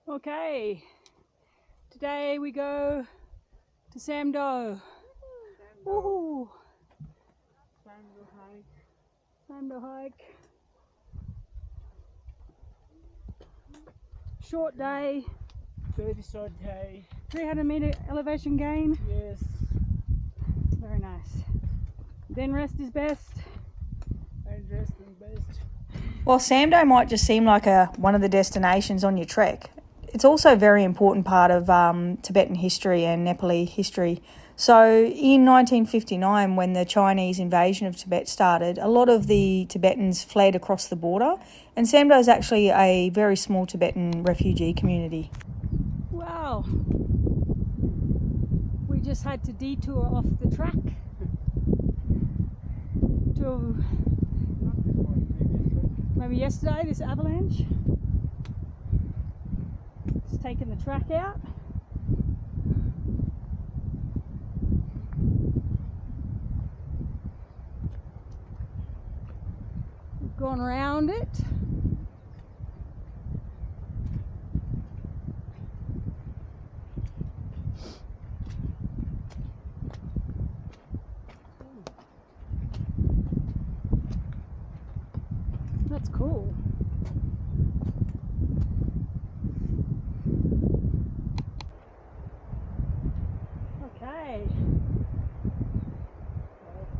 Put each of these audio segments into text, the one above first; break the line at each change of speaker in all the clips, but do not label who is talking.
Okay, today we go to Samdo. Woohoo! Samdo hike. Short day.
Very short day.
300 meter elevation gain.
Yes.
Very nice. Then rest is best.
And rest is best.
While Samdo might just seem like one of the destinations on your trek, it's also a very important part of Tibetan history and Nepali history. So in 1959, when the Chinese invasion of Tibet started, a lot of the Tibetans fled across the border, and Samdo is actually a very small Tibetan refugee community.
Wow. We just had to detour off the track to maybe yesterday, this avalanche. Just taking the track out. We've gone around it. That's cool. Okay.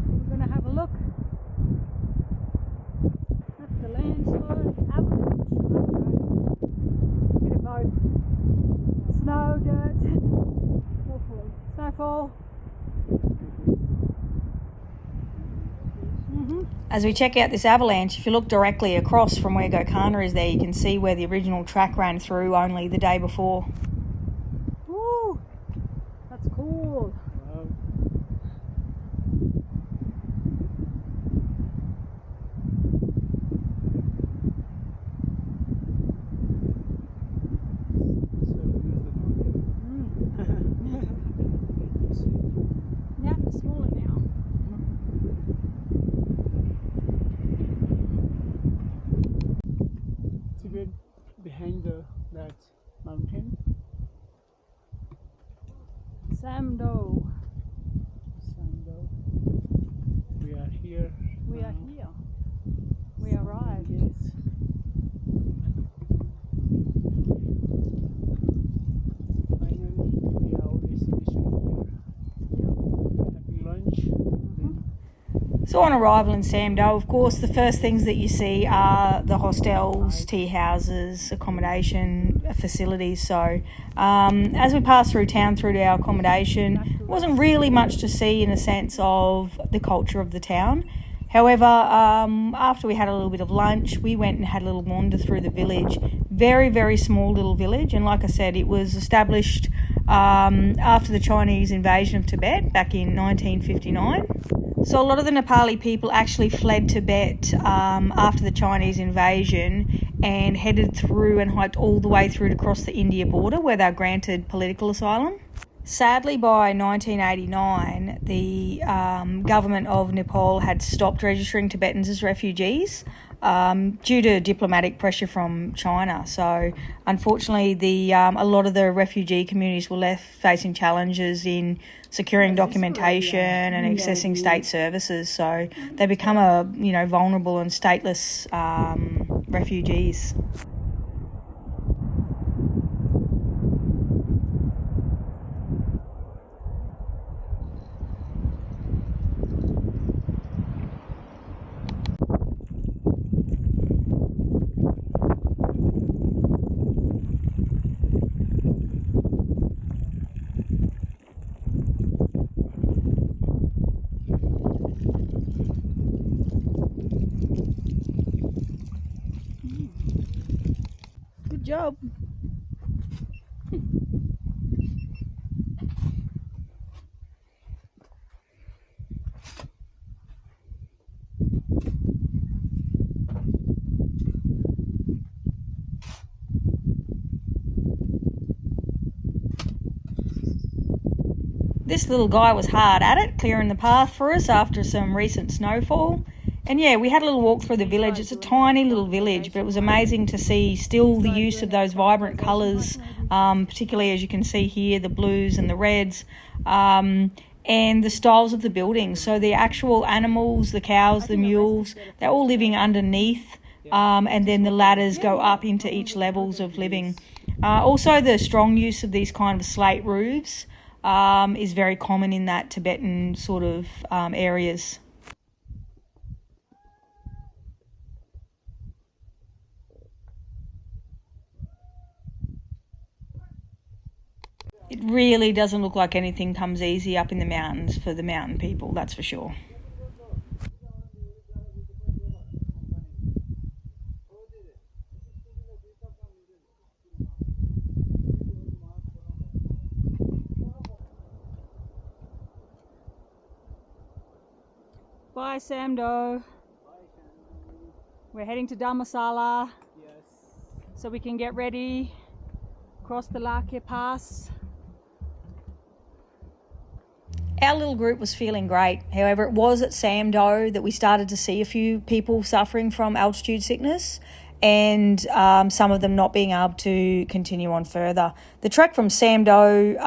We're going to have a look at the landslide, avalanche, I don't know, a bit of both. Snow, dirt, hopefully snowfall.
As we check out this avalanche, if you look directly across from where Gokana is there, you can see where the original track ran through only the day before.
Woo! That's cool.
Wow.
Yeah, it's smaller now.
Tibet behind that mountain.
Samdo.
Samdo. We are here.
We are here. We arrived.
Yes. Finally, we are our destination here. Having lunch.
So on arrival in Samdo, of course, the first things that you see are the hostels, tea houses, accommodation facilities. So as we passed through town through to our accommodation, wasn't really much to see in a sense of the culture of the town. However, after we had a little bit of lunch, we went and had a little wander through the village. Very, very small little village. And like I said, it was established after the Chinese invasion of Tibet back in 1959. So a lot of the Nepali people actually fled Tibet after the Chinese invasion and headed through and hiked all the way through to cross the India border where they were granted political asylum. Sadly, by 1989, the government of Nepal had stopped registering Tibetans as refugees due to diplomatic pressure from China. So, unfortunately, a lot of the refugee communities were left facing challenges in securing documentation and accessing state services. So, they become vulnerable and stateless refugees.
Good job.
This little guy was hard at it, clearing the path for us after some recent snowfall. And yeah, we had a little walk through the village. It's a tiny little village, but it was amazing to see still the use of those vibrant colours, particularly as you can see here, the blues and the reds, and the styles of the buildings. So the actual animals, the cows, the mules, they're all living underneath, and then the ladders go up into each levels of living. Also, the strong use of these kind of slate roofs is very common in that Tibetan sort of areas. It really doesn't look like anything comes easy up in the mountains for the mountain people, that's for sure. Bye, Samdo. We're heading to Dharmasala.
Yes.
So we can get ready, cross the Lakya Pass. Our little group was feeling great. However, it was at Samdo that we started to see a few people suffering from altitude sickness, and some of them not being able to continue on further. The trek from Samdo,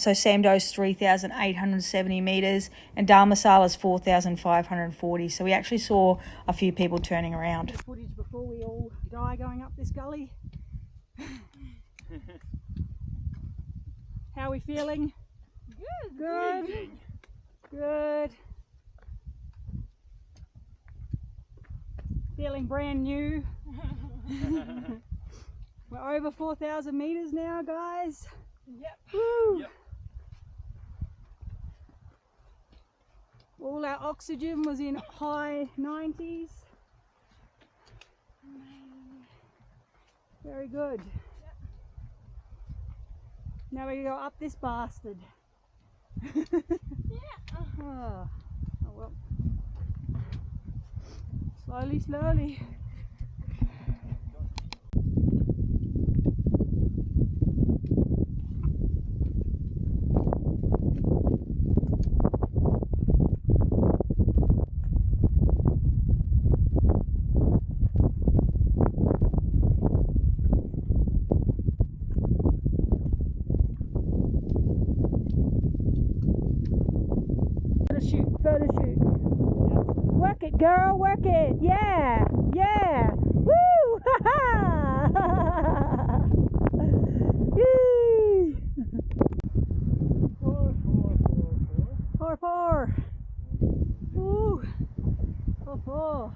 so Samdo's 3,870 metres and Dharmasala's 4,540. So we actually saw a few people turning around. Footage before we all die going up this gully. How are we feeling? Good. Good. Feeling brand new. We're over 4,000 metres now, guys.
Yep.
Woo.
Yep.
All our oxygen was in high 90s. Very good.
Yep.
Now we go up this bastard.
Yeah.
Oh well. Slowly, slowly. Further shoot. Work it, girl, work it. Yeah, yeah. Woo! Ha ha! Yee!
4, 4, 4, 4.
4, 4. Woo! 4, 4.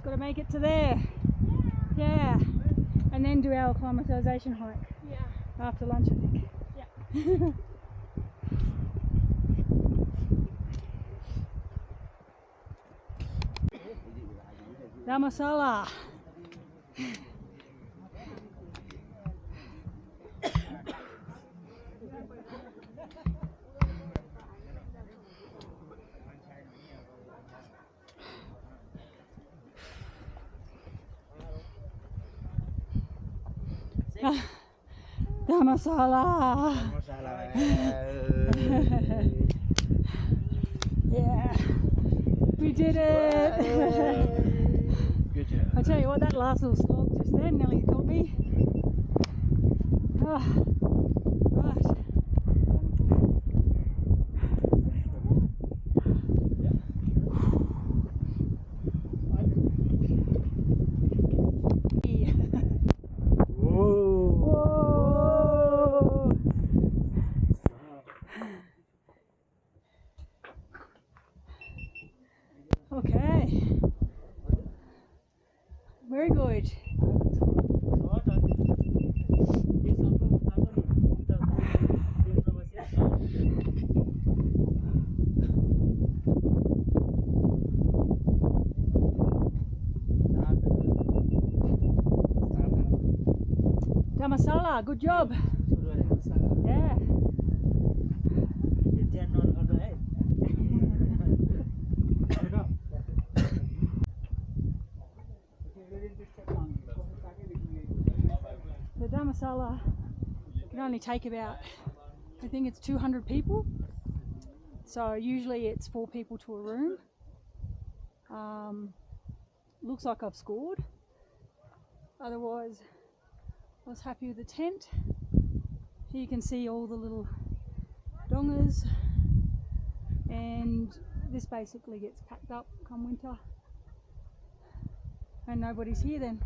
Got to make it to there. Yeah. And then do our acclimatization hike.
Yeah.
After lunch, I think.
Yeah.
Dharmasala. Dharmasala. Yeah. We did it.
Good job.
I tell you what, that last little slog just then nearly got me. Oh, right. Whoa. Okay. Very good. Dharmasala, good job. Yeah.
Dharmasala can only take about, I think it's 200 people. So usually it's 4 people to a room. Looks like I've scored. Otherwise, I was happy with the tent. Here you can see all the little dongas, and this basically gets packed up come winter, and nobody's here then.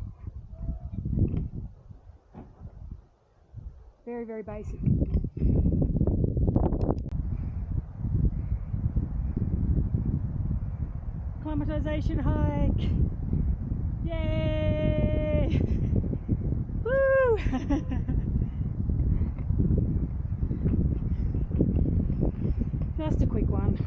Very, very basic. Acclimatization hike. Yay! Woo! Just a quick one.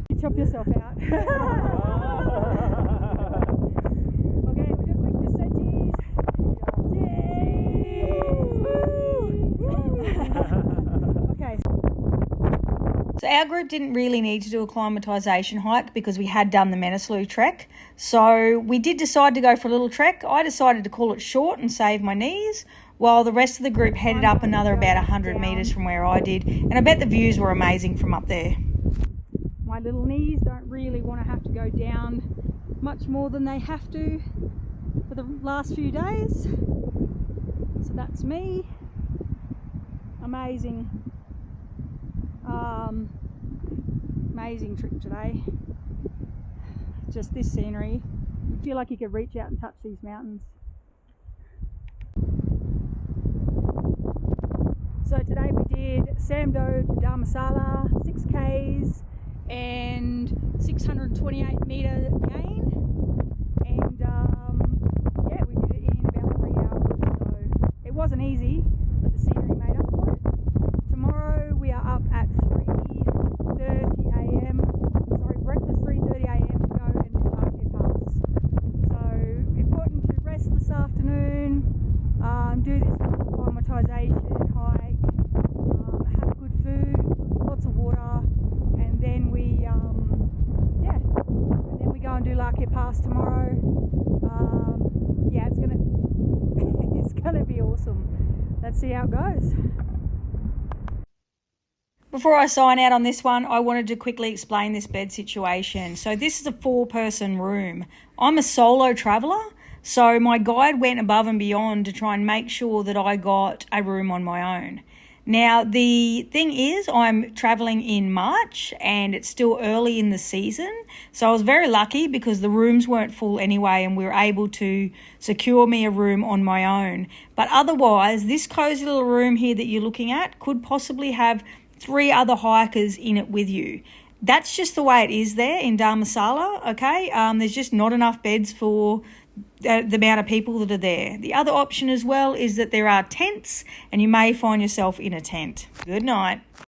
You chop yourself out. Okay, we do a quick descent. Okay.
So our group didn't really need to do a acclimatisation hike because we had done the MANASLU trek. So we did decide to go for a little trek. I decided to call it short and save my knees, while the rest of the group headed up another about 100 metres from where I did. And I bet the views were amazing from up there.
My little knees don't really want to have to go down much more than they have to for the last few days. So that's me. Amazing. Amazing trip today. Just this scenery. I feel like you could reach out and touch these mountains. So today we did Samdo to Dharmasala, 6 Ks and 628 metre gain. And yeah, we did it in about 3 hours. So it wasn't easy, but the scenery made up for it. Tomorrow we are up at 3:30 a.m. Sorry, breakfast 3:30 a.m. to go and do Lake Pass. So important to rest this afternoon, do this acclimatisation hike, have good food, lots of water, and then we go and do Lake Pass tomorrow. Yeah, it's gonna it's gonna be awesome. Let's see how it goes.
Before I sign out on this one, I wanted to quickly explain this bed situation. So this is a 4-person room. I'm a solo traveller, so my guide went above and beyond to try and make sure that I got a room on my own. Now, the thing is, I'm travelling in March and it's still early in the season. So I was very lucky because the rooms weren't full anyway and we were able to secure me a room on my own. But otherwise, this cosy little room here that you're looking at could possibly have 3 other hikers in it with you. That's just the way it is there in Dharmasala, okay? There's just not enough beds for the amount of people that are there. The other option as well is that there are tents and you may find yourself in a tent. Good night.